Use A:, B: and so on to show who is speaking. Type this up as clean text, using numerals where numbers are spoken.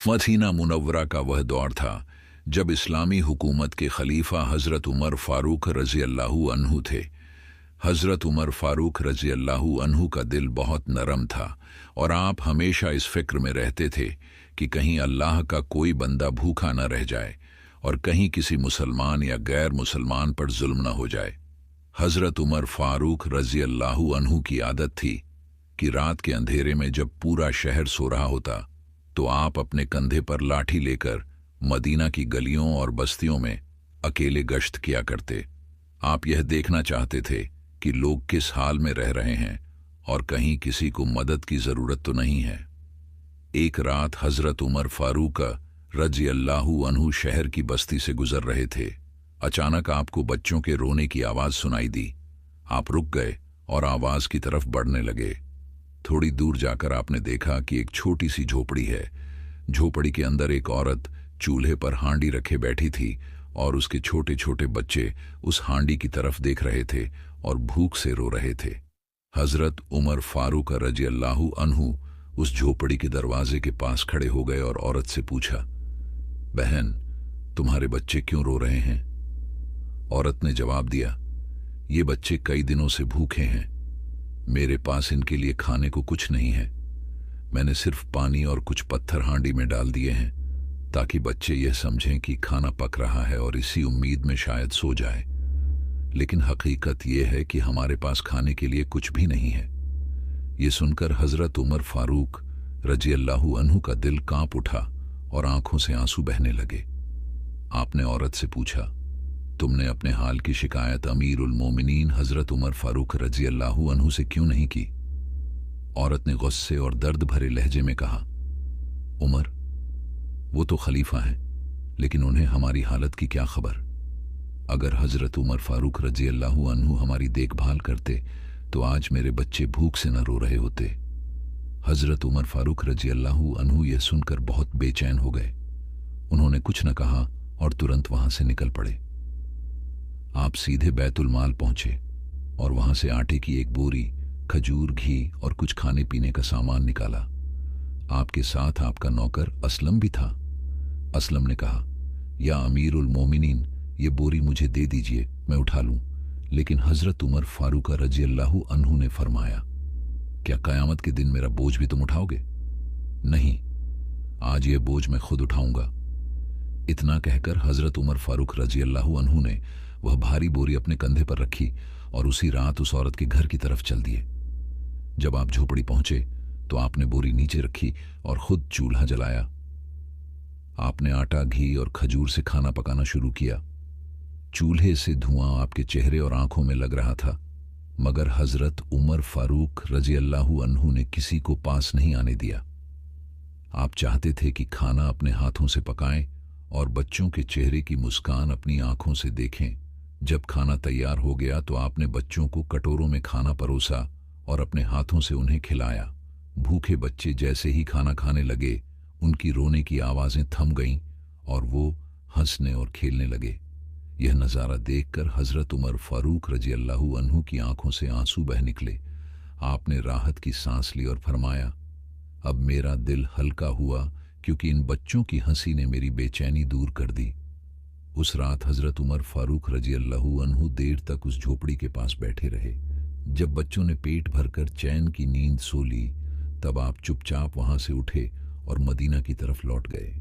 A: Medina Munawwara का वह दौर था जब इस्लामी हुकूमत के खलीफा हज़रत उमर फ़ारूक रज़ी अल्लाहु अन्हु थे। हज़रत उमर फ़ारूक रज़ी अल्लाहु अन्हु का दिल बहुत नरम था और आप हमेशा इस फ़िक्र में रहते थे कि कहीं अल्लाह का कोई बंदा भूखा न रह जाए और कहीं किसी मुसलमान या गैर मुसलमान पर जुल्म न हो जाए। हज़रत उमर फ़ारूक रज़ी अल्लाहु अन्हु की आदत थी कि रात के अंधेरे में जब पूरा शहर सो रहा होता तो आप अपने कंधे पर लाठी लेकर मदीना की गलियों और बस्तियों में अकेले गश्त किया करते। आप यह देखना चाहते थे कि लोग किस हाल में रह रहे हैं और कहीं किसी को मदद की ज़रूरत तो नहीं है। एक रात हज़रत उमर फ़ारूक रज़ी अल्लाहु अन्हु शहर की बस्ती से गुजर रहे थे। अचानक आपको बच्चों के रोने की आवाज़ सुनाई दी। आप रुक गए और आवाज़ की तरफ बढ़ने लगे। थोड़ी दूर जाकर आपने देखा कि एक छोटी सी झोपड़ी है। झोपड़ी के अंदर एक औरत चूल्हे पर हांडी रखे बैठी थी और उसके छोटे छोटे बच्चे उस हांडी की तरफ देख रहे थे और भूख से रो रहे थे। हज़रत उमर फ़ारूक रज़ी अल्लाहु अन्हु उस झोपड़ी के दरवाजे के पास खड़े हो गए और औरत से पूछा, बहन, तुम्हारे बच्चे क्यों रो रहे हैं? औरत ने जवाब दिया, ये बच्चे कई दिनों से भूखे हैं। मेरे पास इनके लिए खाने को कुछ नहीं है। मैंने सिर्फ पानी और कुछ पत्थर हांडी में डाल दिए हैं ताकि बच्चे यह समझें कि खाना पक रहा है और इसी उम्मीद में शायद सो जाए। लेकिन हकीकत यह है कि हमारे पास खाने के लिए कुछ भी नहीं है। ये सुनकर हज़रत उमर फ़ारूक रज़ी अल्लाहु अन्हु का दिल कांप उठा और आंखों से आंसू बहने लगे। आपने औरत से पूछा, तुमने अपने हाल की शिकायत अमीरुल मोमिनीन हज़रत उमर फ़ारूक रज़ी अल्लाहु अन्हु से क्यों नहीं की? औरत ने गुस्से और दर्द भरे लहजे में कहा, उमर, वो तो खलीफा हैं, लेकिन उन्हें हमारी हालत की क्या खबर? अगर हज़रत उमर फ़ारूक रज़ी अल्लाहु अन्हु हमारी देखभाल करते तो आज मेरे बच्चे भूख से न रो रहे होते। हज़रत उमर फ़ारूक रज़ी अल्लाहु अन्हु यह सुनकर बहुत बेचैन हो गए। उन्होंने कुछ न कहा और तुरंत वहां से निकल पड़े। आप सीधे बैतुल माल पहुंचे और वहां से आटे की एक बोरी, खजूर, घी और कुछ खाने पीने का सामान निकाला। आपके साथ आपका नौकर असलम भी था। असलम ने कहा, या अमीरुल मोमिनीन, ये बोरी मुझे दे दीजिए, मैं उठा लूं। लेकिन हज़रत उमर फ़ारूक रज़ी अल्लाहु अन्हु ने फरमाया, क्या क़यामत के दिन मेरा बोझ भी तुम उठाओगे? नहीं, आज ये बोझ मैं खुद उठाऊंगा। इतना कहकर हज़रत उमर फ़ारूक रज़ी अल्लाहु अन्हु ने वह भारी बोरी अपने कंधे पर रखी और उसी रात उस औरत के घर की तरफ चल दिए। जब आप झोपड़ी पहुंचे तो आपने बोरी नीचे रखी और खुद चूल्हा जलाया। आपने आटा, घी और खजूर से खाना पकाना शुरू किया। चूल्हे से धुआं आपके चेहरे और आंखों में लग रहा था, मगर हज़रत उमर फ़ारूक रज़ी अल्लाहु अन्हु ने किसी को पास नहीं आने दिया। आप चाहते थे कि खाना अपने हाथों से पकाएं और बच्चों के चेहरे की मुस्कान अपनी आंखों से देखें। जब खाना तैयार हो गया तो आपने बच्चों को कटोरों में खाना परोसा और अपने हाथों से उन्हें खिलाया। भूखे बच्चे जैसे ही खाना खाने लगे, उनकी रोने की आवाज़ें थम गईं और वो हंसने और खेलने लगे। यह नज़ारा देखकर हज़रत उमर फ़ारूक रज़ी अल्लाहु अन्हु की आंखों से आंसू बह निकले। आपने राहत की सांस ली और फरमाया, अब मेरा दिल हल्का हुआ क्योंकि इन बच्चों की हंसी ने मेरी बेचैनी दूर कर दी। उस रात हज़रत उमर फ़ारूक रज़ी अल्लाहु अन्हु देर तक उस झोपड़ी के पास बैठे रहे। जब बच्चों ने पेट भरकर चैन की नींद सो ली, तब आप चुपचाप वहां से उठे और मदीना की तरफ लौट गए।